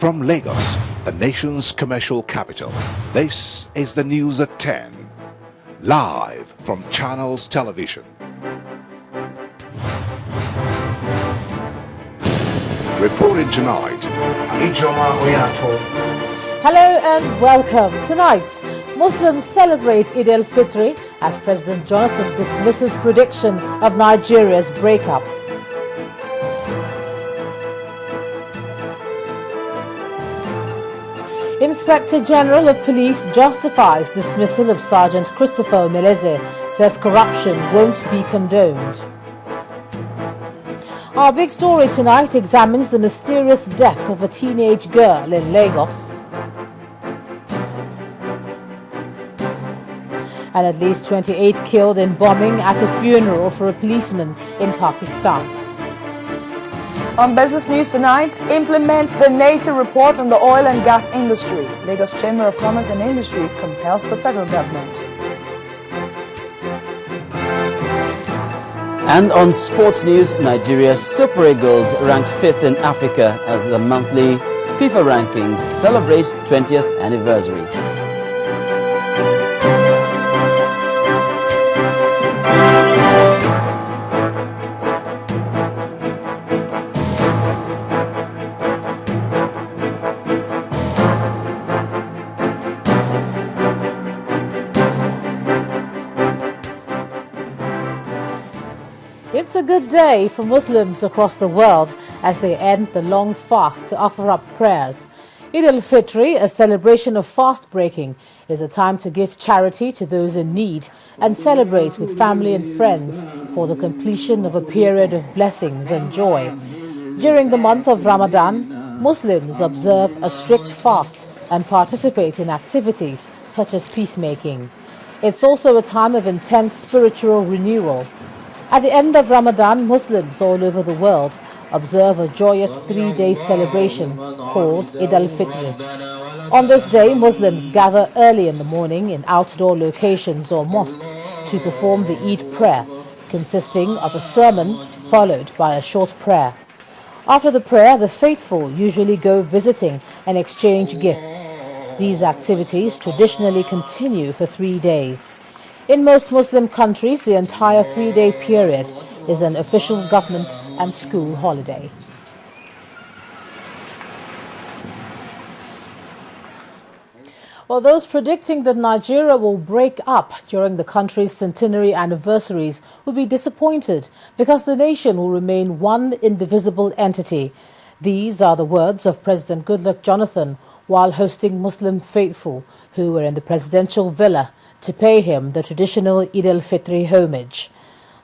From Lagos, the nation's commercial capital, this is the news at 10, live from Channels Television. Reporting tonight. Hello and welcome. Tonight, Muslims celebrate Eid al-Fitr as President Jonathan dismisses prediction of Nigeria's breakup. Inspector General of Police justifies dismissal of Sergeant Christopher Meleze, says corruption won't be condoned. Our big story tonight examines the mysterious death of a teenage girl in Lagos. And at least 28 killed in bombing at a funeral for a policeman in Pakistan. On Business News tonight, implements the NATO report on the oil and gas industry. Lagos Chamber of Commerce and Industry compels the federal government. And on sports news, Nigeria's Super Eagles ranked 5th in Africa as the monthly FIFA rankings celebrate 20th anniversary. It's a good day for Muslims across the world as they end the long fast to offer up prayers. Eid al-Fitr, a celebration of fast breaking, is a time to give charity to those in need and celebrate with family and friends for the completion of a period of blessings and joy. During the month of Ramadan, Muslims observe a strict fast and participate in activities such as peacemaking. It's also a time of intense spiritual renewal. At the end of Ramadan, Muslims all over the world observe a joyous 3-day celebration called Eid al-Fitr. On this day, Muslims gather early in the morning in outdoor locations or mosques to perform the Eid prayer, consisting of a sermon followed by a short prayer. After the prayer, the faithful usually go visiting and exchange gifts. These activities traditionally continue for 3 days. In most Muslim countries, the entire 3-day period is an official government and school holiday. Well, those predicting that Nigeria will break up during the country's centenary anniversaries will be disappointed because the nation will remain one indivisible entity. These are the words of President Goodluck Jonathan while hosting Muslim faithful who were in the presidential villa to pay him the traditional Eid al-Fitr homage.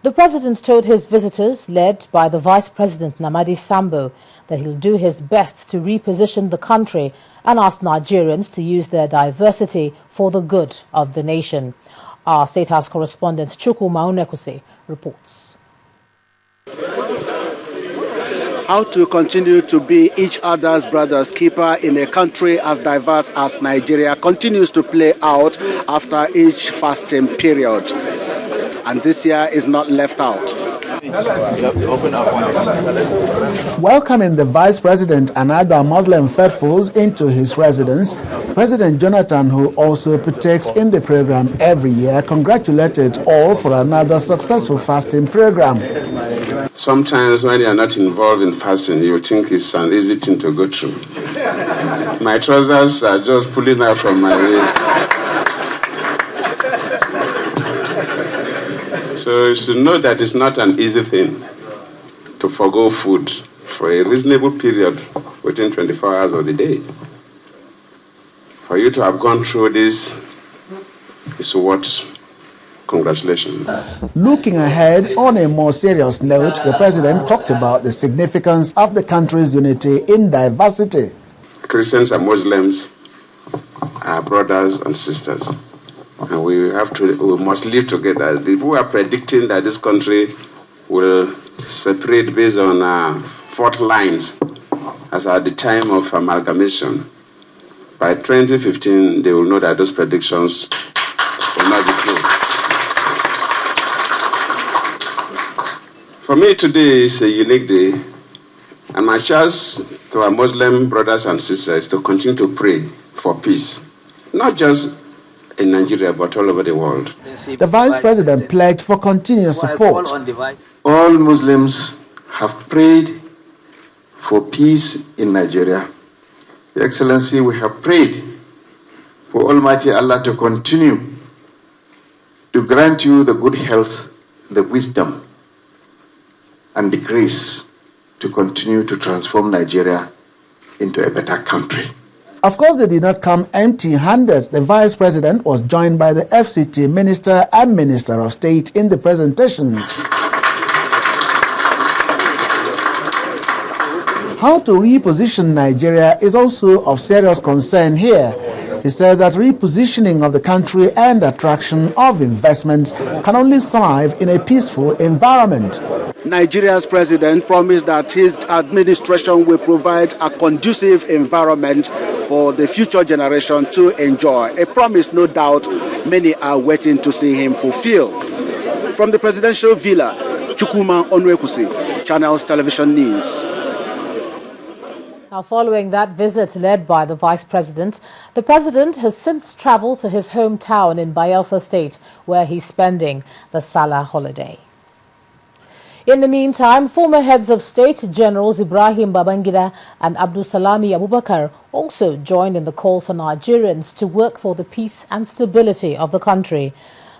The president told his visitors, led by the Vice President Namadi Sambo, that he'll do his best to reposition the country and ask Nigerians to use their diversity for the good of the nation. Our State House correspondent Chukwu Maunekwusi reports. How to continue to be each other's brother's keeper in a country as diverse as Nigeria continues to play out after each fasting period. And this year is not left out. Welcoming the Vice President and other Muslim faithfuls into his residence, President Jonathan, who also partakes in the program every year, congratulated all for another successful fasting program. Sometimes when you are not involved in fasting, you think it's an easy thing to go through. My trousers are just pulling out from my waist. So you should know that it's not an easy thing to forgo food for a reasonable period within 24 hours of the day. For you to have gone through this is worth congratulations. Looking ahead, on a more serious note, the president talked about the significance of the country's unity in diversity. Christians and Muslims are brothers and sisters, and we must live together. People are predicting that this country will separate based on fault lines as at the time of amalgamation. By 2015, they will know that those predictions will not be true. For me, today is a unique day. I'm a chance to our Muslim brothers and sisters to continue to pray for peace, not just in Nigeria, but all over the world. The Vice President pledged for continuous support. All Muslims have prayed for peace in Nigeria. Your Excellency, we have prayed for Almighty Allah to continue to grant you the good health, the wisdom, and the grace to continue to transform Nigeria into a better country. Of course, they did not come empty-handed. The Vice President was joined by the FCT Minister and Minister of State in the presentations. How to reposition Nigeria is also of serious concern here. He said that repositioning of the country and attraction of investments can only thrive in a peaceful environment. Nigeria's president promised that his administration will provide a conducive environment for the future generation to enjoy. A promise, no doubt, many are waiting to see him fulfill. From the presidential villa, Chukwuma Onwekusi, Channels Television News. Now, following that visit led by the Vice President, the President has since travelled to his hometown in Bayelsa State, where he's spending the Salah holiday. In the meantime, former heads of state, Generals Ibrahim Babangida and Abdulsalami Abubakar, also joined in the call for Nigerians to work for the peace and stability of the country.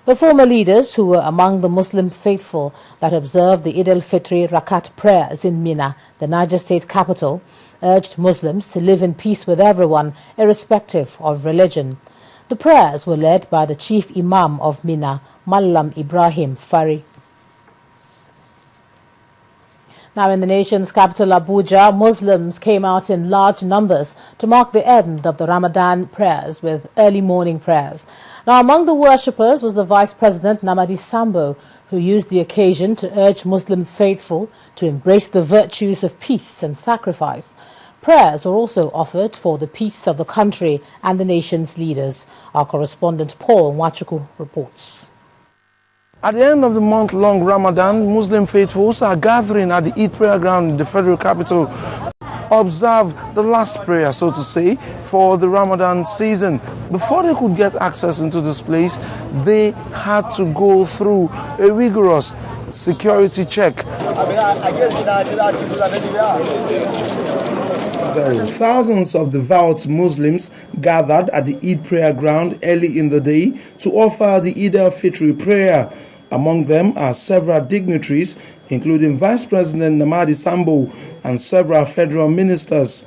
The former leaders, who were among the Muslim faithful that observed the Eid al-Fitr Rakat prayers in Mina, the Niger State capital, urged Muslims to live in peace with everyone, irrespective of religion. The prayers were led by the chief imam of Mina, Mallam Ibrahim Fari. Now, in the nation's capital, Abuja, Muslims came out in large numbers to mark the end of the Ramadan prayers with early morning prayers. Now, among the worshippers was the Vice President Namadi Sambo, who used the occasion to urge Muslim faithful to embrace the virtues of peace and sacrifice. Prayers were also offered for the peace of the country and the nation's leaders. Our correspondent Paul Nwachuku reports. At the end of the month-long Ramadan, Muslim faithfuls are gathering at the Eid prayer ground in the federal capital to observe the last prayer, so to say, for the Ramadan season. Before they could get access into this place, they had to go through a rigorous security check. Thousands of devout Muslims gathered at the Eid prayer ground early in the day to offer the Eid al-Fitr prayer. Among them are several dignitaries, including Vice President Namadi Sambo and several federal ministers.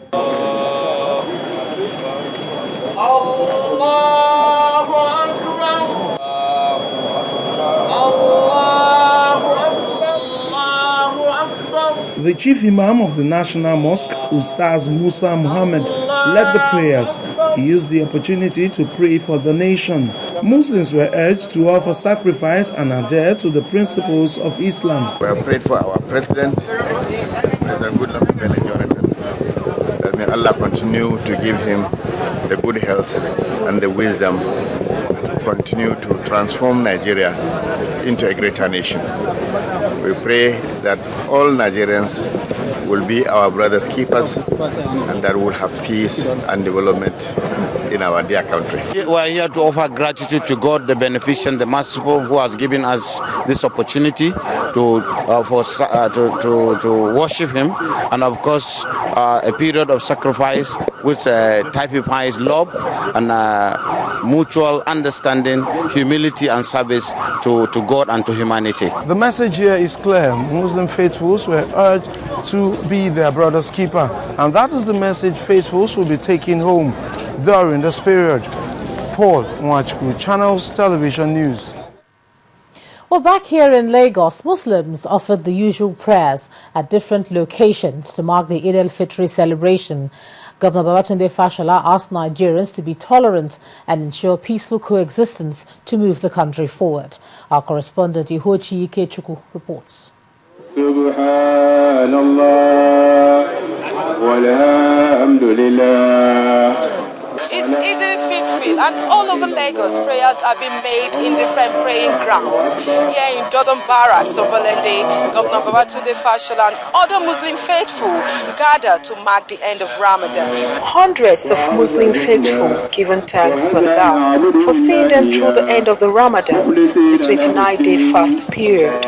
The chief imam of the National Mosque, Ustaz Musa Muhammad, led the prayers. He used the opportunity to pray for the nation. Muslims were urged to offer sacrifice and adhere to the principles of Islam. We have prayed for our president, President Goodluck Jonathan, that may Allah continue to give him the good health and the wisdom to continue to transform Nigeria into a greater nation. We pray that all Nigerians will be our brothers' keepers and that we'll have peace and development in our dear country. We are here to offer gratitude to God, the beneficent, the merciful, who has given us this opportunity to worship Him, and of course a period of sacrifice which typifies love and mutual understanding, humility and service to God and to humanity. The message here is clear. Muslim faithfuls were urged to be their brother's keeper, and that is the message faithfuls will be taking home during this period. Paul Nwachuku, Channels Television News. Well, back here in Lagos, Muslims offered the usual prayers at different locations to mark the Eid al-Fitr celebration. Governor Babatunde Fashola asked Nigerians to be tolerant and ensure peaceful coexistence to move the country forward. Our correspondent Ihochi Ikechukwu reports. It's Eid al-Fitr, Hill and all over Lagos, prayers are being made in different praying grounds. Here in Dodon Barracks, Obolende, Governor Babatunde Fashola and other Muslim faithful gather to mark the end of Ramadan. Hundreds of Muslim faithful given thanks to Allah for seeing them through the end of the Ramadan, the 29-day fast period.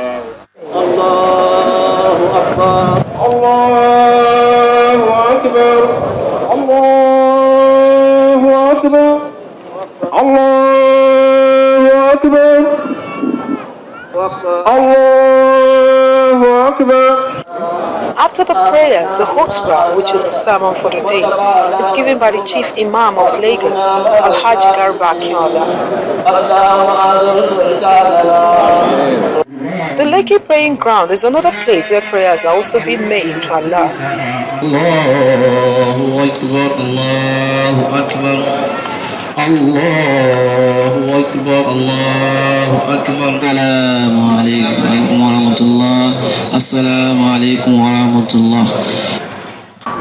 Allahu Akbar, Allahu Akbar, Allahu Akbar, Allahu Akbar, Allahu Akbar. After the prayers, the khutbah, which is the sermon for the day, is given by the chief imam of Lagos, Alhaji Garba Akinola. The Lekki praying ground is another place where prayers are also being made to Allah. Allahu Akbar, Allahu Akbar, Allahu Akbar, Allahu Akbar. Assalamu alaikum wa rahmatullah. Assalamu alaikum wa rahmatullah.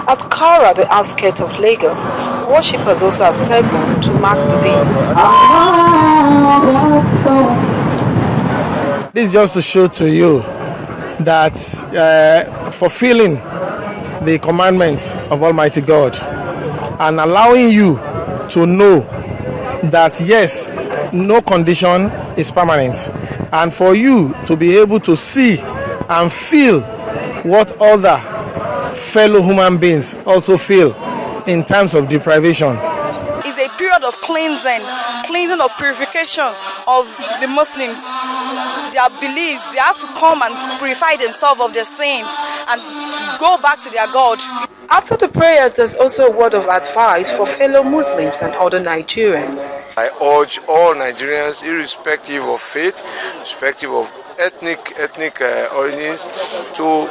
At Kara, the outskirts of Lagos, worshippers also assembled to mark the day. This is just to show to you that fulfilling the commandments of Almighty God and allowing you to know that yes, no condition is permanent, and for you to be able to see and feel what other fellow human beings also feel in times of deprivation. It's a period of cleansing of purification of the Muslims, their beliefs. They have to come and purify themselves of their sins and go back to their God. After the prayers, there's also a word of advice for fellow Muslims and other Nigerians. I urge all Nigerians, irrespective of faith, irrespective of ethnic origins, to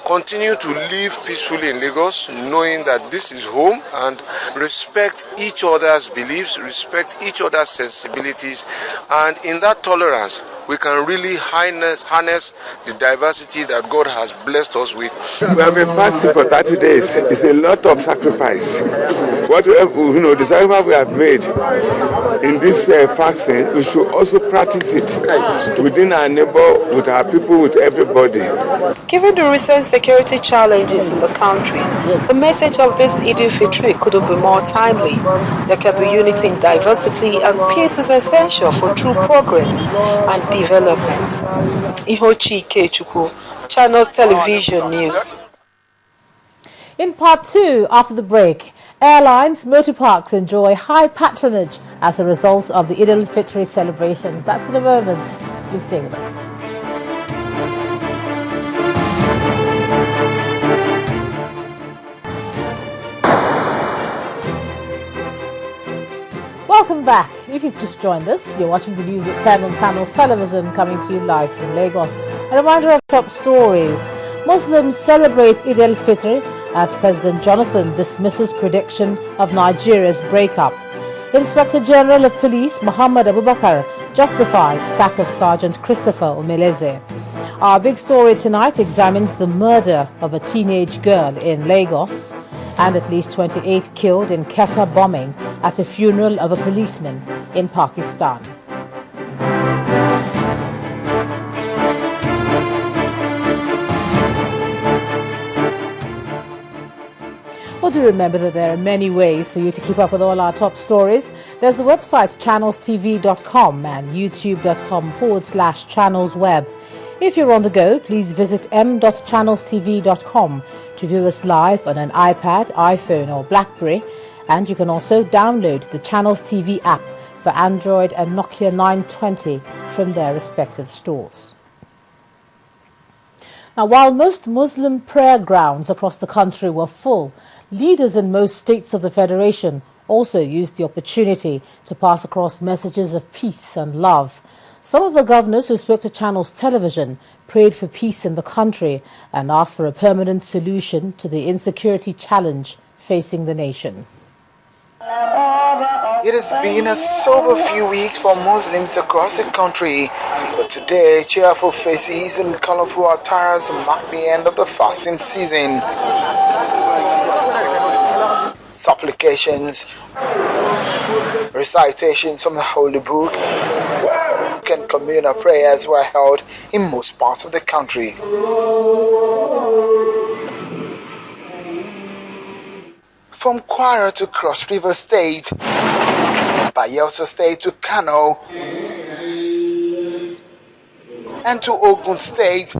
continue to live peacefully in Lagos, knowing that this is home, and respect each other's beliefs, respect each other's sensibilities, and in that tolerance, we can really harness the diversity that God has blessed us with. We have been fasting for 30 days. It's a lot of sacrifice. The sacrifice we have made in this fasting, we should also practice it within our neighbor, with our people, with everybody. Given the recent security challenges in the country, the message of this Eid al-Fitr couldn't be more timely. There can be unity in diversity, and peace is essential for true progress and development. Ihochi Ikechukwu, Channels Television News. In part 2, after the break, airlines, motor parks enjoy high patronage as a result of the Eid al-Fitr celebrations. That's in a moment. Please stay with us. Welcome back. If you've just joined us, you're watching the news at 10 on Channels Television, coming to you live from Lagos. A reminder of top stories. Muslims celebrate Eid al-Fitr as President Jonathan dismisses prediction of Nigeria's breakup. Inspector General of Police Muhammad Abubakar justifies sack of Sergeant Christopher Umeleze. Our big story tonight examines the murder of a teenage girl in Lagos, and at least 28 killed in Quetta bombing at a funeral of a policeman in Pakistan. Well, do remember that there are many ways for you to keep up with all our top stories. There's the website channelstv.com and youtube.com/channelsweb. If you're on the go, please visit m.channelstv.com to view us live on an iPad, iPhone or BlackBerry, and you can also download the Channels TV app for Android and Nokia 920 from their respective stores. Now, while most Muslim prayer grounds across the country were full, leaders in most states of the Federation also used the opportunity to pass across messages of peace and love. Some of the governors who spoke to Channels Television prayed for peace in the country and asked for a permanent solution to the insecurity challenge facing the nation. It has been a sober few weeks for Muslims across the country, but today cheerful faces and colorful attires mark the end of the fasting season. Recitations from the Holy Book and communal prayers were held in most parts of the country. From Kwara to Cross River State, Bayelsa State to Kano, and to Ogun State,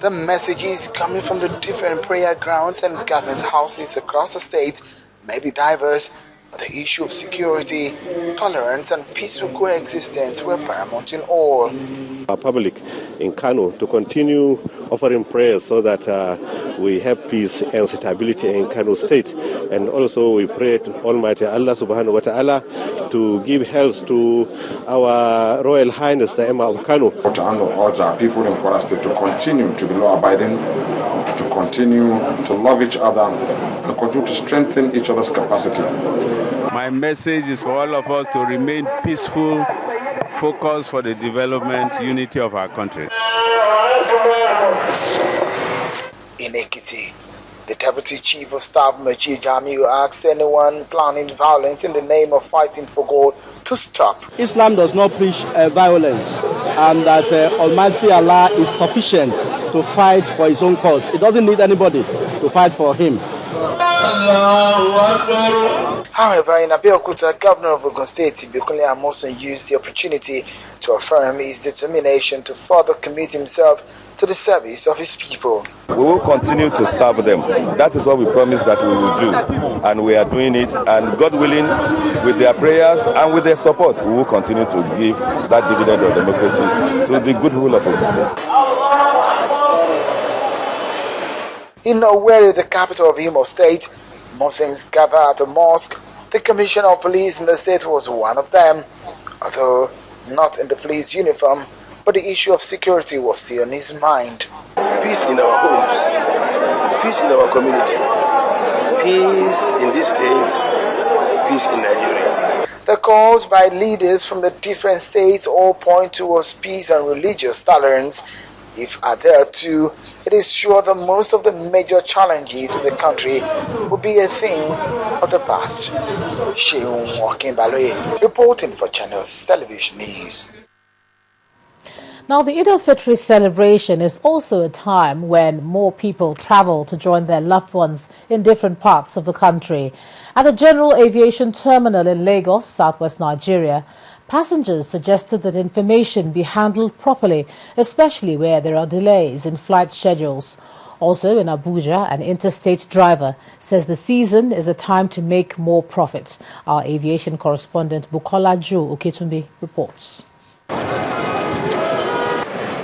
the messages coming from the different prayer grounds and government houses across the state may be diverse, but the issue of security, tolerance, and peaceful coexistence were paramount in all. Our public in Kano to continue offering prayers so that we have peace and stability in Kano State. And also we pray to Almighty Allah subhanahu wa ta'ala to give health to our Royal Highness the Emir of Kano. And urge our people in Kwara State to continue to be law-abiding, to continue to love each other, and continue to strengthen each other's capacity. My message is for all of us to remain peaceful, focused for the development, unity of our country. In Ekiti, the Deputy Chief of Staff, Majid Jamiu, asked anyone planning violence in the name of fighting for God to stop. Islam does not preach violence, and that Almighty Allah is sufficient to fight for his own cause. It doesn't need anybody to fight for him. However, in Abeokuta, Governor of Ogun State, Ibikunle Amosun, used the opportunity to affirm his determination to further commit himself to the service of his people. We will continue to serve them. That is what we promised that we will do, and we are doing it. And God willing, with their prayers and with their support, we will continue to give that dividend of democracy to the good rule of Ogun State. In Owerri, the capital of Imo State, Muslims gathered at a mosque. The Commissioner of Police in the state was one of them, although not in the police uniform, but the issue of security was still on his mind. Peace in our homes, peace in our community, peace in this state, peace in Nigeria. The calls by leaders from the different states all point towards peace and religious tolerance. If adhered to, it is sure that most of the major challenges in the country will be a thing of the past. Sheung Wakimbaloye, reporting for Channels Television News. Now, the Eid al-Fitr celebration is also a time when more people travel to join their loved ones in different parts of the country. At the General Aviation Terminal in Lagos, southwest Nigeria, passengers suggested that information be handled properly, especially where there are delays in flight schedules. Also in Abuja, an interstate driver says the season is a time to make more profit. Our aviation correspondent Bukola Jo Oketumbi reports.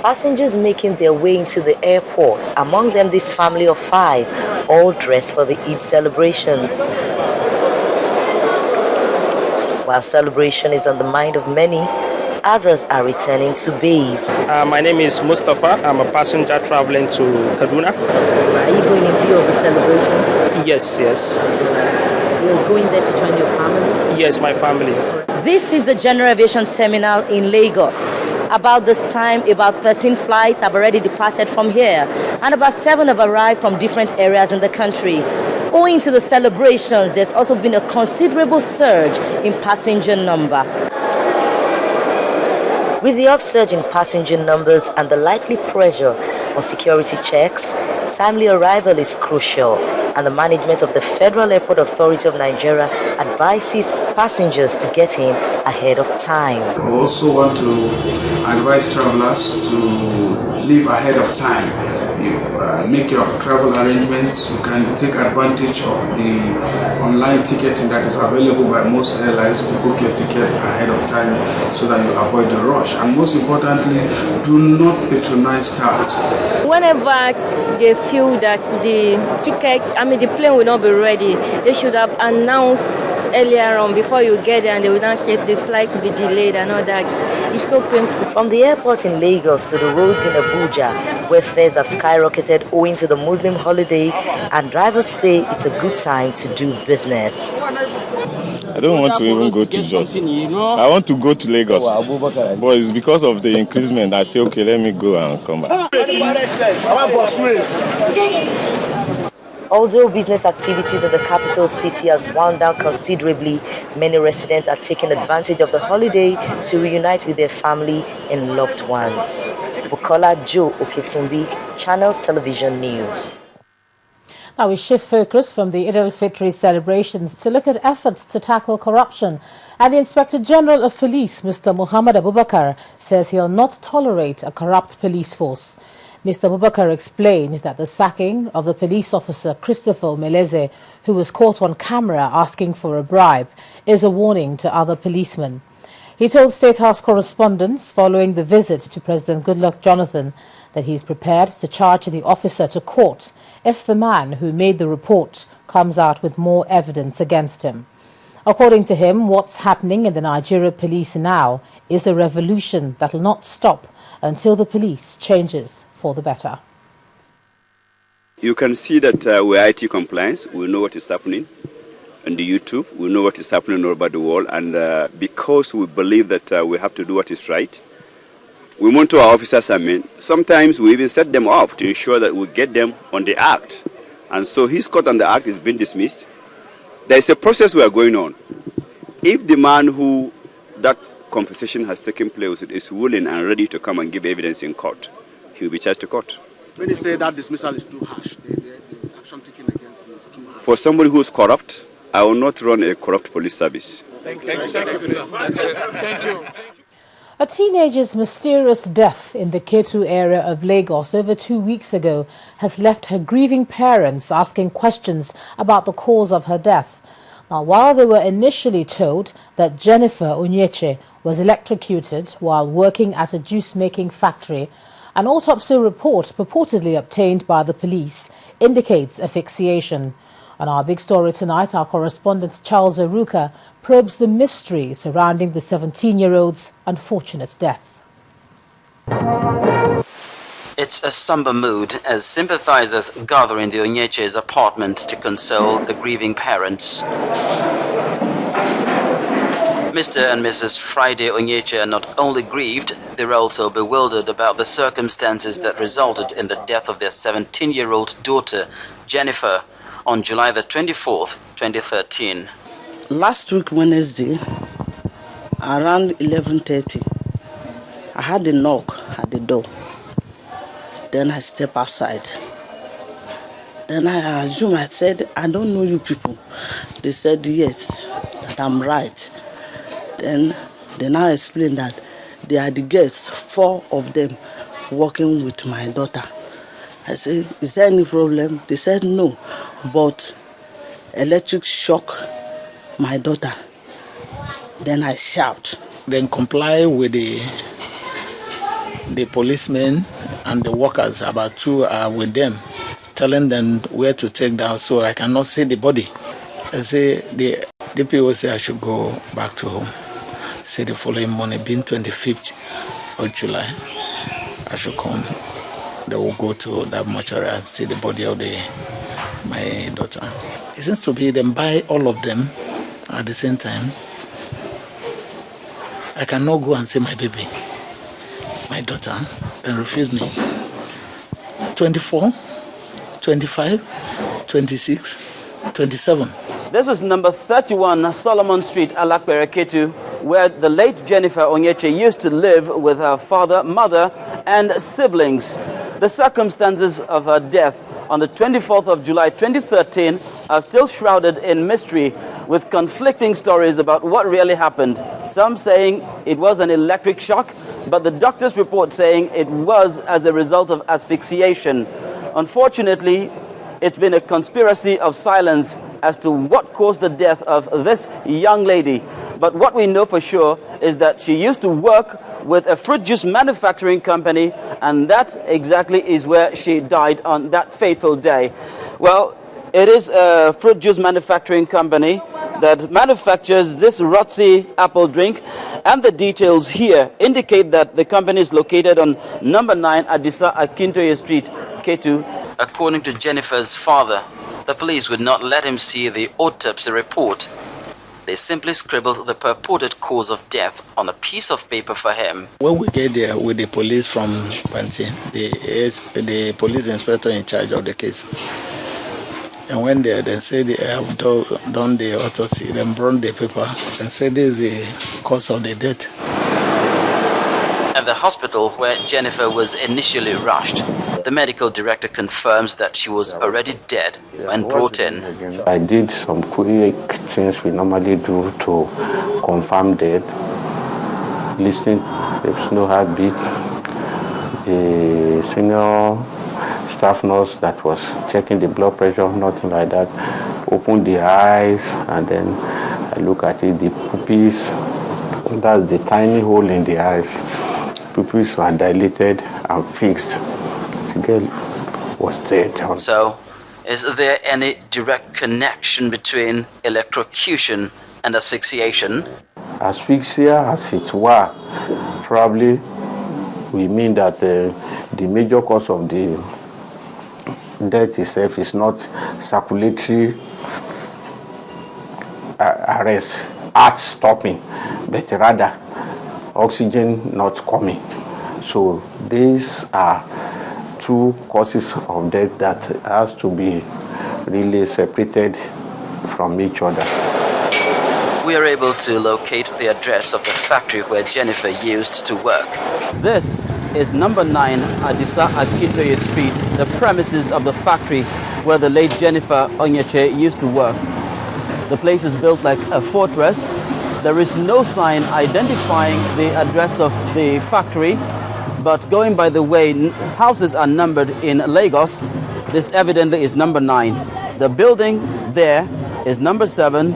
Passengers making their way into the airport, among them this family of 5, all dressed for the Eid celebrations. While celebration is on the mind of many, others are returning to base. My name is Mustafa. I'm a passenger traveling to Kaduna. Are you going in view of the celebration? Yes. You're going there to join your family? Yes, my family. This is the General Aviation Terminal in Lagos. About this time, about 13 flights have already departed from here, and about 7 have arrived from different areas in the country. Owing to the celebrations, there's also been a considerable surge in passenger number. With the upsurge in passenger numbers and the likely pressure on security checks, timely arrival is crucial, and the management of the Federal Airport Authority of Nigeria advises passengers to get in ahead of time. We also want to advise travelers to leave ahead of time. Make your travel arrangements. You can take advantage of the online ticketing that is available by most airlines to book your ticket ahead of time so that you avoid the rush. And most importantly, do not patronize staffs. Whenever they feel that the plane will not be ready, they should have announced earlier on before you get there, and they will not say the flight will be delayed and all that. It's so painful. From the airport in Lagos to the roads in Abuja, where fares have skyrocketed owing to the Muslim holiday, and drivers say it's a good time to do business. I don't want to even go to Jos. I want to go to Lagos, but it's because of the increasement. I say, okay, let me go and come back. Although business activities in the capital city has wound down considerably, many residents are taking advantage of the holiday to reunite with their family and loved ones. Bukola Joe Oketumbi, Channels Television News. Now we shift focus from the Eid al-Fitr celebrations to look at efforts to tackle corruption. And the Inspector General of Police, Mr. Muhammad Abubakar, says he'll not tolerate a corrupt police force. Mr. Abubakar explained that the sacking of the police officer Christopher Meleze, who was caught on camera asking for a bribe, is a warning to other policemen. He told State House correspondents following the visit to President Goodluck Jonathan that he is prepared to charge the officer to court if the man who made the report comes out with more evidence against him. According to him, what's happening in the Nigeria police now is a revolution that will not stop until the police changes for the better. You can see that we're IT compliance. We know what is happening on the YouTube. We know what is happening all over the world. And because we believe that we have to do what is right, we monitor our officers. Sometimes we even set them off to ensure that we get them on the act. And so his caught on the act is being dismissed. There is a process we are going on. If the man who that compensation has taken place with is willing and ready to come and give evidence in court, he will be charged to court. When you say that dismissal is too harsh, the action taken against him is too harsh. For somebody who is corrupt, I will not run a corrupt police service. Thank you. A teenager's mysterious death in the Ketu area of Lagos over 2 weeks ago has left her grieving parents asking questions about the cause of her death. Now, while they were initially told that Jennifer Onyeche was electrocuted while working at a juice-making factory, an autopsy report purportedly obtained by the police indicates asphyxiation. On our big story tonight, our correspondent Charles Aruka probes the mystery surrounding the 17-year-old's unfortunate death. It's a somber mood as sympathizers gather in the Onyeche's apartment to console the grieving parents. Mr. and Mrs. Friday Onyeche are not only grieved, they're also bewildered about the circumstances that resulted in the death of their 17-year-old daughter, Jennifer, on July the 24th, 2013. Last week, Wednesday, around 11:30, I had a knock at the door. Then I stepped outside. Then I assumed, I said, I don't know you people. They said, yes, that I'm right. Then they now explained that they are the guests, 4 of them, working with my daughter. I said, is there any problem? They said, no, but electric shock my daughter. Then I shout. Then comply with the policemen and the workers, about 2 are with them, telling them where to take down so I cannot see the body. I say, the DPO say I should go back to home. Say the following morning, being 25th of July, I should come. They will go to that mortuary and see the body of my daughter. It seems to be them buy all of them at the same time. I cannot go and see my baby, my daughter, and refuse me. 24, 25, 26, 27. This was number 31 Solomon Street, Alakpere, Ketu, where the late Jennifer Onyeche used to live with her father, mother, and siblings. The circumstances of her death on the 24th of July 2013 are still shrouded in mystery, with conflicting stories about what really happened. Some saying it was an electric shock, but the doctor's report saying it was as a result of asphyxiation. Unfortunately, it's been a conspiracy of silence as to what caused the death of this young lady. But what we know for sure is that she used to work with a fruit juice manufacturing company, and that exactly is where she died on that fateful day. Well, it is a fruit juice manufacturing company that manufactures this Rotzi apple drink, and the details here indicate that the company is located on number 9 Adisa Akintoye Street, Ketu. According to Jennifer's father, the police would not let him see the autopsy report. They simply scribbled the purported cause of death on a piece of paper for him. When we get there with the police from Pantin, the police inspector in charge of the case, And when they say they have done the autopsy, then brought the paper and said this is the cause of the death. At the hospital where Jennifer was initially rushed, the medical director confirms that she was already dead when brought in. I did some quick things we normally do to confirm death. Listening, there's no heartbeat. The senior staff nurse that was checking the blood pressure, nothing like that, opened the eyes, and then I look at it, the pupils, that's the tiny hole in the eyes. Pupils were dilated and fixed. The girl was dead. So, is there any direct connection between electrocution and asphyxiation? Asphyxia, as it were, probably we mean that the major cause of the death itself is not circulatory arrest, heart stopping, but rather oxygen not coming. So these are two causes of death that has to be really separated from each other. We are able to locate the address of the factory where Jennifer used to work. This is number 9 Adisa Akitoye Street, the premises of the factory where the late Jennifer Onyeche used to work. The place is built like a fortress. There is no sign identifying the address of the factory, but going by the way houses are numbered in Lagos, this evidently is number 9. The building there is number 7.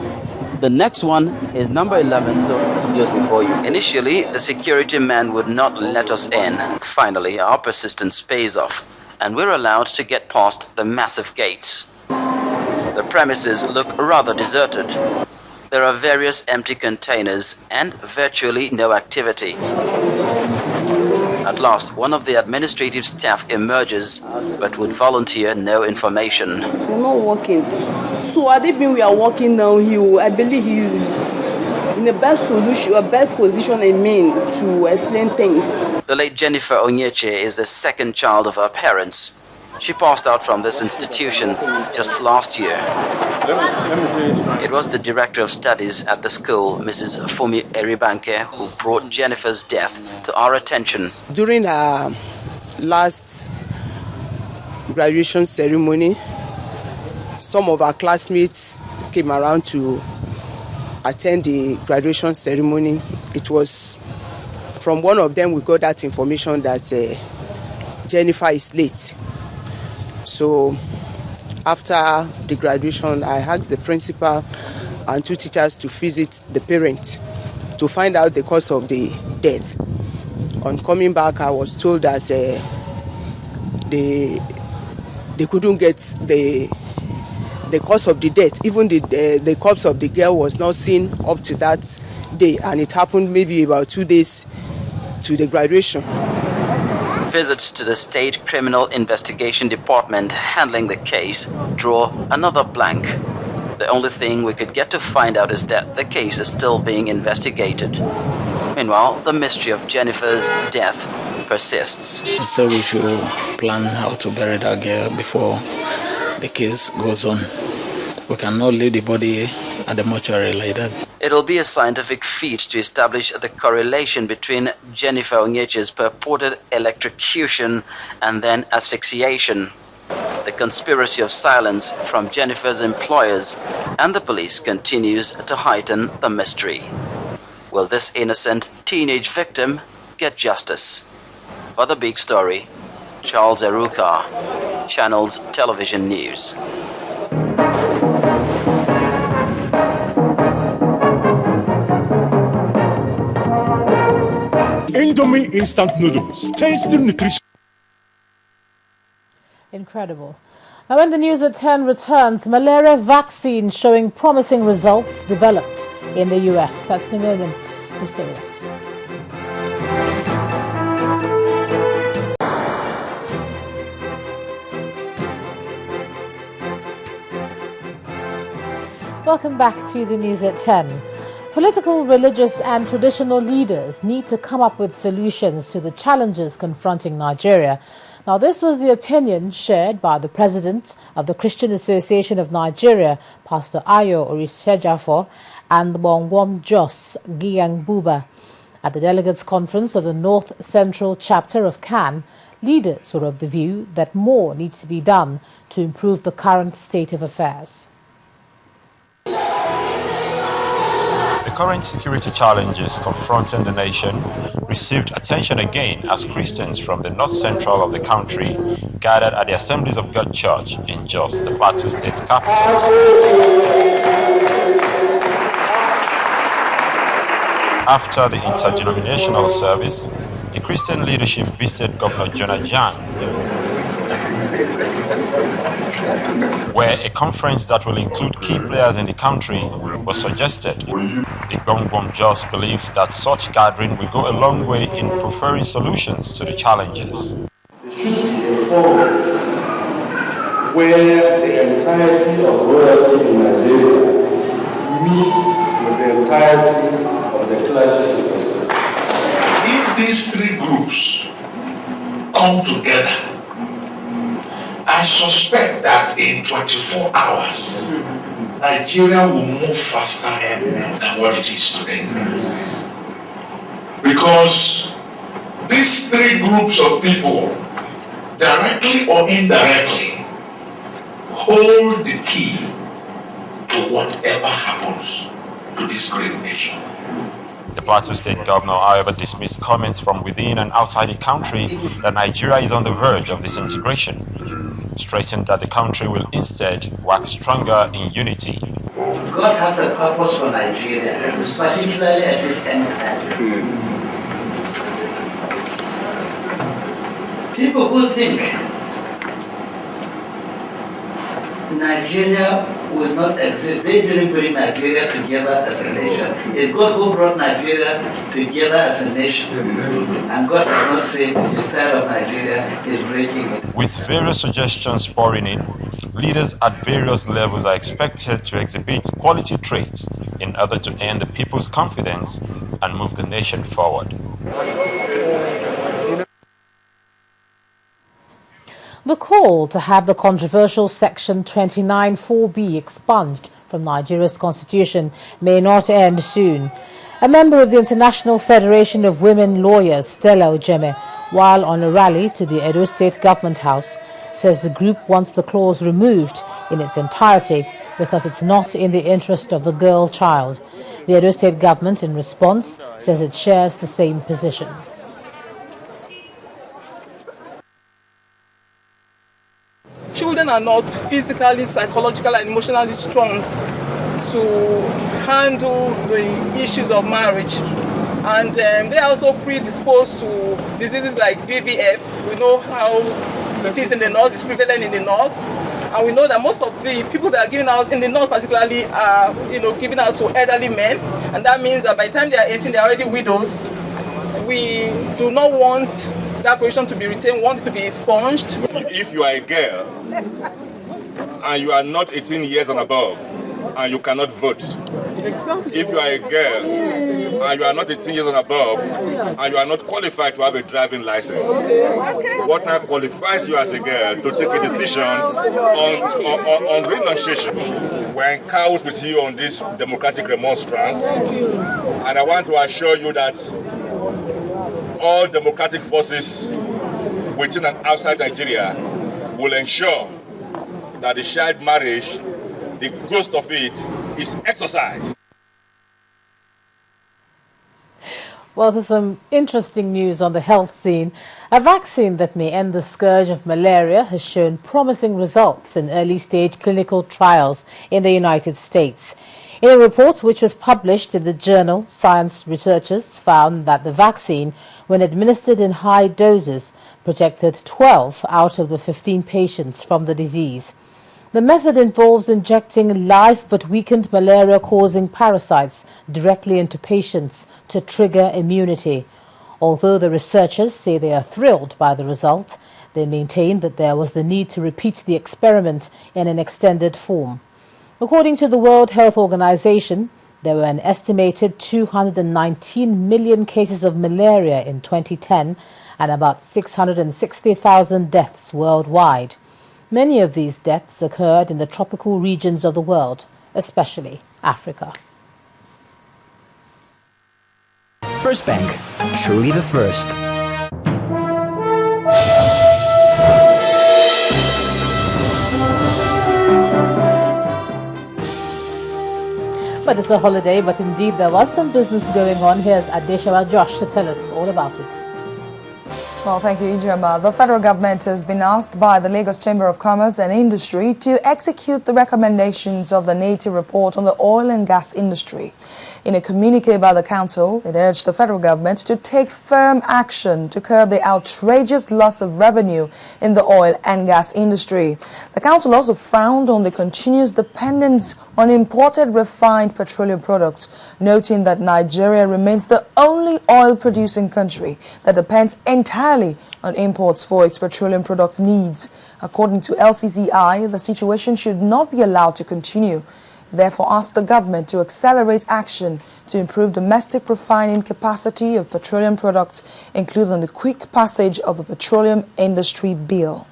The next one is number 11, so just before you. Initially, the security man would not let us in. Finally, our persistence pays off, and we're allowed to get past the massive gates. The premises look rather deserted. There are various empty containers and virtually no activity. At last, one of the administrative staff emerges, but would volunteer no information. We're not working. So I think we are working now. I believe he's in the best solution, a best position to explain things. The late Jennifer Onyeche is the second child of her parents. She passed out from this institution just last year. It was the director of studies at the school, Mrs. Fumi Eribanke, who brought Jennifer's death to our attention. During our last graduation ceremony, some of our classmates came around to attend the graduation ceremony. It was from one of them we got that information that Jennifer is late. So after the graduation, I asked the principal and 2 teachers to visit the parents to find out the cause of the death. On coming back, I was told that they couldn't get the cause of the death. Even the corpse of the girl was not seen up to that day, and it happened maybe about 2 days to the graduation. Visits to the State Criminal Investigation Department handling the case draw another blank. The only thing we could get to find out is that the case is still being investigated. Meanwhile, the mystery of Jennifer's death persists. So we should plan how to bury that girl before the case goes on. We cannot leave the body at the mortuary like that. It'll be a scientific feat to establish the correlation between Jennifer Onyeche's purported electrocution and then asphyxiation. The conspiracy of silence from Jennifer's employers and the police continues to heighten the mystery. Will this innocent teenage victim get justice? For The Big Story, Charles Eruka, Channels Television News. Indomie instant noodles, tasty nutrition. Incredible. Now when the news at 10 returns, malaria vaccine showing promising results developed in the US. That's in a moment. Please stay with us. Welcome back to the news at 10. Political, religious and traditional leaders need to come up with solutions to the challenges confronting Nigeria. Now, this was the opinion shared by the president of the Christian Association of Nigeria, Pastor Ayo Orisejafo, and the Bongwom Jos Giyang Buba. At the delegates' conference of the North Central chapter of CAN, leaders were of the view that more needs to be done to improve the current state of affairs. The current security challenges confronting the nation received attention again as Christians from the north central of the country gathered at the Assemblies of God Church in Jos, the Plateau State capital. After the interdenominational service, the Christian leadership visited Governor Jonah Jan, where a conference that will include key players in the country was suggested. The Gongwom Jos believes that such gathering will go a long way in preferring solutions to the challenges. There should be a forum where the entirety of royalty in Nigeria meets with the entirety of the clergy. If these three groups come together, I suspect that in 24 hours, Nigeria will move faster than what it is today. Because these three groups of people, directly or indirectly, hold the key to whatever happens to this great nation. The Plateau State Governor, however, dismissed comments from within and outside the country that Nigeria is on the verge of disintegration, stressing that the country will instead work stronger in unity. God has a purpose for Nigeria, particularly at this end time. People who think Nigeria will not exist, they didn't bring Nigeria together as a nation. It's God who brought Nigeria together as a nation. And God has not said the style of Nigeria is breaking it. With various suggestions pouring in, leaders at various levels are expected to exhibit quality traits in order to earn the people's confidence and move the nation forward. The call to have the controversial Section 29(4)(b) expunged from Nigeria's constitution may not end soon. A member of the International Federation of Women Lawyers, Stella Ojeme, while on a rally to the Edo State Government House, says the group wants the clause removed in its entirety because it's not in the interest of the girl child. The Edo State government, in response, says it shares the same position. Children are not physically, psychologically, and emotionally strong to handle the issues of marriage. And they are also predisposed to diseases like VVF. We know how it is in the north, it's prevalent in the north. And we know that most of the people that are giving out in the north particularly are, giving out to elderly men. And that means that by the time they are 18, they are already widows. We do not want that position to be retained, we want it to be expunged. If you are a girl and you are not 18 years and above and you cannot vote, if you are a girl and you are not 18 years and above and you are not qualified to have a driving license, what now qualifies you as a girl to take a decision on renunciation? We're in chaos with you on this democratic remonstrance, and I want to assure you that all democratic forces within and outside Nigeria will ensure that the child marriage, the ghost of it, is exercised. Well, there's some interesting news on the health scene. A vaccine that may end the scourge of malaria has shown promising results in early-stage clinical trials in the United States. In a report which was published in the journal, Science researchers found that the vaccine, when administered in high doses, protected 12 out of the 15 patients from the disease. The method involves injecting live but weakened malaria-causing parasites directly into patients to trigger immunity. Although the researchers say they are thrilled by the result, they maintain that there was the need to repeat the experiment in an extended form. According to the World Health Organization, there were an estimated 219 million cases of malaria in 2010 and about 660,000 deaths worldwide. Many of these deaths occurred in the tropical regions of the world, especially Africa. First Bank, truly the first. But it's a holiday, but indeed there was some business going on. Here's Adeshawa Josh to tell us all about it. Well, thank you, Ijoma. The federal government has been asked by the Lagos Chamber of Commerce and Industry to execute the recommendations of the native report on the oil and gas industry. In a communique by the council, it urged the federal government to take firm action to curb the outrageous loss of revenue in the oil and gas industry. The council also frowned on the continuous dependence on imported refined petroleum products, noting that Nigeria remains the only oil-producing country that depends entirely on imports for its petroleum product needs. According to LCCI, the situation should not be allowed to continue. Therefore, asked the government to accelerate action to improve domestic refining capacity of petroleum products, including the quick passage of the Petroleum Industry Bill.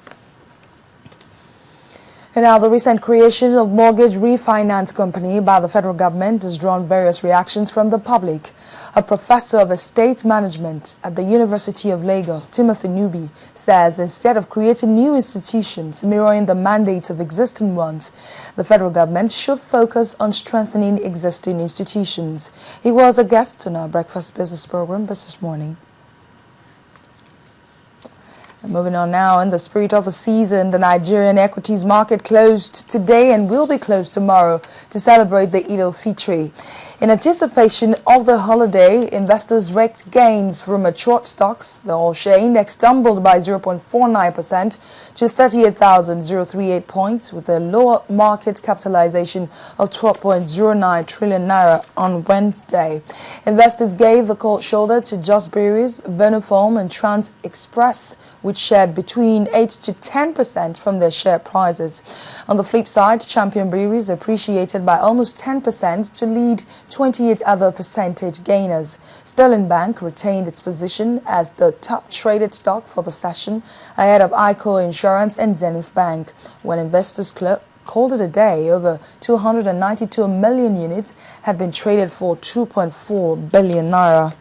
And now, the recent creation of mortgage refinance company by the federal government has drawn various reactions from the public. A professor of estate management at the University of Lagos, Timothy Nubi, says instead of creating new institutions mirroring the mandates of existing ones, the federal government should focus on strengthening existing institutions. He was a guest on our Breakfast Business program this morning. And moving on now, in the spirit of the season, the Nigerian equities market closed today and will be closed tomorrow to celebrate the Eid al-Fitr. In anticipation of the holiday, investors raked gains from matured stocks. The all-share index tumbled by 0.49% to 38,038 points, with a lower market capitalization of 12.09 trillion naira on Wednesday. Investors gave the cold shoulder to Just Breweries, Venuform and Trans Express, which shared between 8 to 10% from their share prices. On the flip side, Champion Breweries appreciated by almost 10% to lead 28 other percentage gainers. Sterling Bank retained its position as the top traded stock for the session, ahead of ICO Insurance and Zenith Bank. When investors called it a day, over 292 million units had been traded for 2.4 billion naira.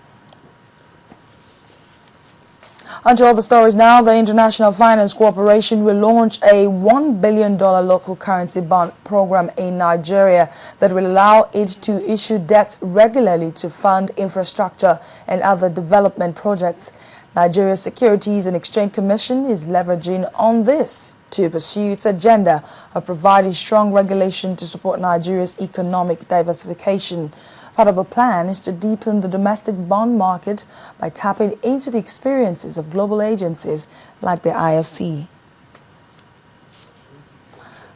On to other stories now. The International Finance Corporation will launch a $1 billion local currency bond program in Nigeria that will allow it to issue debt regularly to fund infrastructure and other development projects. Nigeria's Securities and Exchange Commission is leveraging on this to pursue its agenda of providing strong regulation to support Nigeria's economic diversification. Part of a plan is to deepen the domestic bond market by tapping into the experiences of global agencies like the IFC.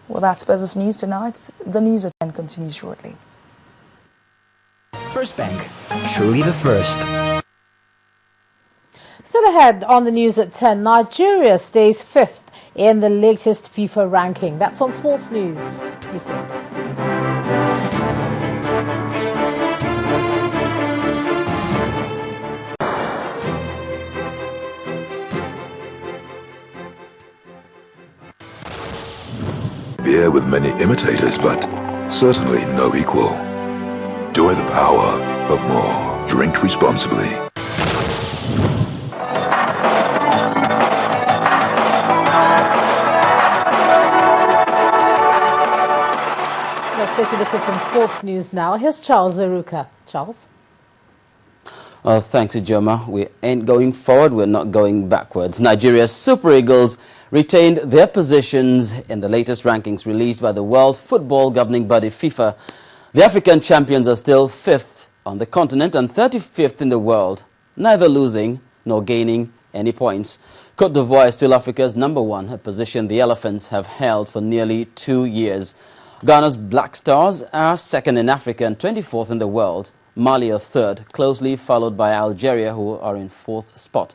Well, that's business news tonight. The news at 10 continues shortly. First Bank, truly the first. Still ahead on the news at 10, Nigeria stays 5th in the latest FIFA ranking. That's on Sports News. Please stay with us. Beer with many imitators, but certainly no equal. Enjoy the power of more. Drink responsibly. Let's take a look at some sports news now. Here's Charles Zaruka. Charles? Thanks, Ijoma. We ain't going forward, we're not going backwards. Nigeria's Super Eagles retained their positions in the latest rankings released by the World Football Governing Body FIFA. The African champions are still 5th on the continent and 35th in the world, neither losing nor gaining any points. Côte d'Ivoire is still Africa's #1, a position the Elephants have held for nearly 2 years. Ghana's Black Stars are 2nd in Africa and 24th in the world. Mali are 3rd, closely followed by Algeria, who are in 4th spot.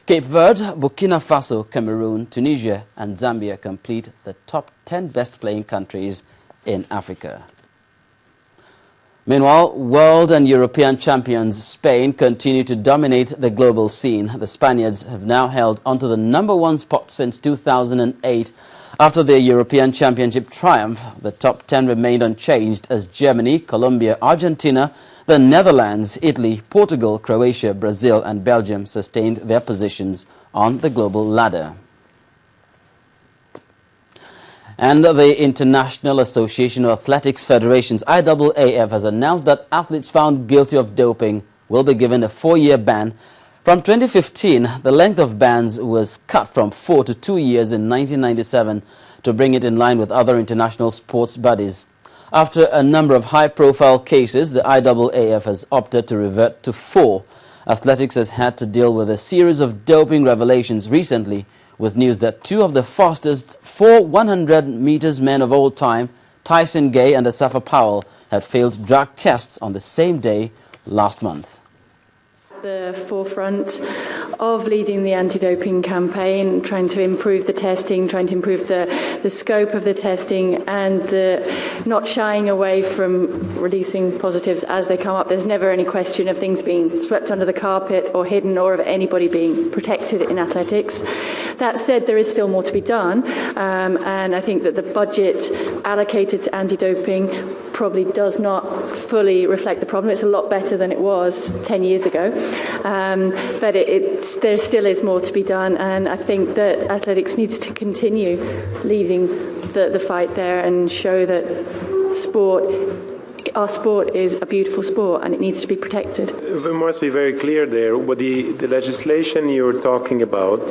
Cape Verde, Burkina Faso, Cameroon, Tunisia and Zambia complete the top 10 best playing countries in Africa. Meanwhile, world and European champions Spain continue to dominate the global scene. The Spaniards have now held onto the #1 spot since 2008. After their European Championship triumph, the top 10 remained unchanged as Germany, Colombia, Argentina, the Netherlands, Italy, Portugal, Croatia, Brazil and Belgium sustained their positions on the global ladder. And the International Association of Athletics Federations, IAAF, has announced that athletes found guilty of doping will be given a 4-year ban. From 2015, the length of bans was cut from 4 to 2 years in 1997 to bring it in line with other international sports bodies. After a number of high-profile cases, the IAAF has opted to revert to 4. Athletics has had to deal with a series of doping revelations recently, with news that 2 of the fastest 400 meters men of all time, Tyson Gay and Asafa Powell, had failed drug tests on the same day last month. The forefront of leading the anti-doping campaign, trying to improve the testing, trying to improve the scope of the testing, and not shying away from releasing positives as they come up. There's never any question of things being swept under the carpet or hidden, or of anybody being protected in athletics. That said, there is still more to be done, and I think that the budget allocated to anti-doping probably does not fully reflect the problem. It's a lot better than it was 10 years ago, but there still is more to be done, and I think that athletics needs to continue leading the fight there and show that our sport is a beautiful sport and it needs to be protected. We must be very clear there. What the legislation you're talking about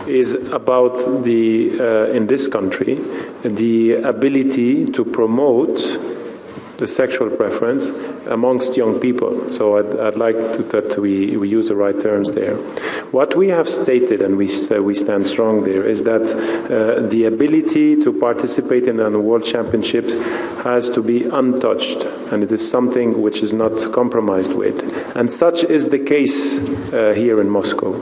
is about in this country, the ability to promote the sexual preference amongst young people. So I'd like that we use the right terms there. What we have stated, and we stand strong there, is that the ability to participate in the World Championships has to be untouched, and it is something which is not compromised with. And such is the case here in Moscow.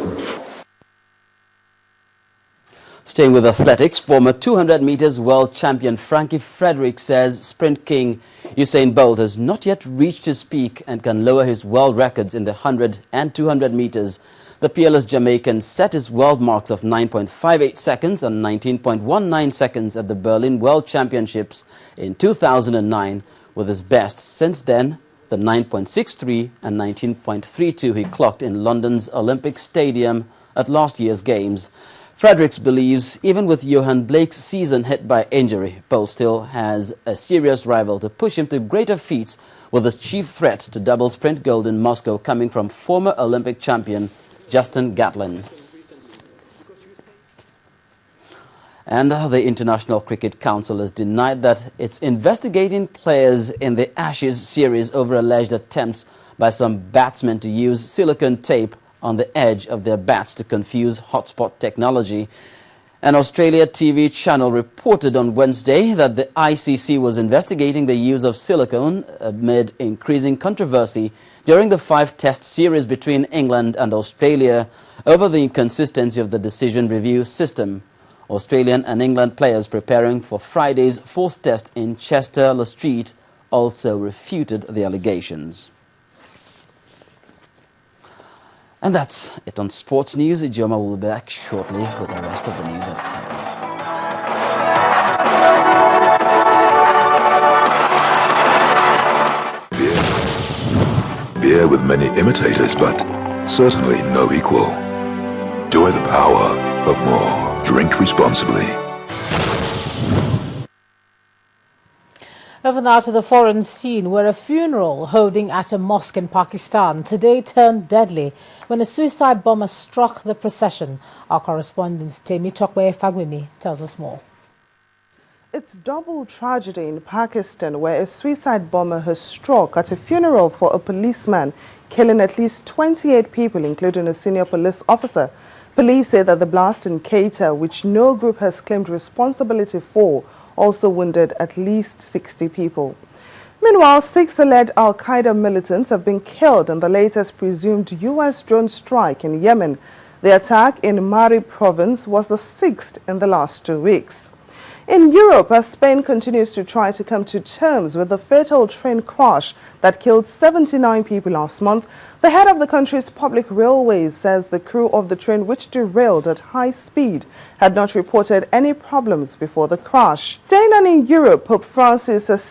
Staying with athletics, former 200 meters world champion Frankie Frederick says sprint king Usain Bolt has not yet reached his peak and can lower his world records in the 100 and 200 meters. The peerless Jamaican set his world marks of 9.58 seconds and 19.19 seconds at the Berlin World Championships in 2009, with his best since then, the 9.63 and 19.32 he clocked in London's Olympic Stadium at last year's Games. Fredericks believes even with Johan Blake's season hit by injury, Bolt still has a serious rival to push him to greater feats, with his chief threat to double sprint gold in Moscow coming from former Olympic champion Justin Gatlin. And the International Cricket Council has denied that it's investigating players in the Ashes series over alleged attempts by some batsmen to use silicone tape on the edge of their bats to confuse hotspot technology. An Australia TV channel reported on Wednesday that the ICC was investigating the use of silicone amid increasing controversy during the 5-test series between England and Australia over the inconsistency of the decision review system. Australian and England players preparing for Friday's 4th test in Chester-le-Street also refuted the allegations. And that's it on Sports News. Ijoma will be back shortly with the rest of the news at 10. Beer with many imitators, but certainly no equal. Enjoy the power of more. Drink responsibly. Over now to the foreign scene, where a funeral holding at a mosque in Pakistan today turned deadly when a suicide bomber struck the procession. Our correspondent Temi Tokwe Fagwimi tells us more. It's double tragedy in Pakistan, where a suicide bomber has struck at a funeral for a policeman, killing at least 28 people, including a senior police officer. Police say that the blast in Quetta, which no group has claimed responsibility for, also wounded at least 60 people. Meanwhile, 6 alleged al-Qaeda militants have been killed in the latest presumed U.S. drone strike in Yemen. The attack in Marib province was the 6th in the last 2 weeks. In Europe, as Spain continues to try to come to terms with the fatal train crash that killed 79 people last month, the head of the country's public railways says the crew of the train, which derailed at high speed, had not reported any problems before the crash. Staying on in Europe, Pope Francis has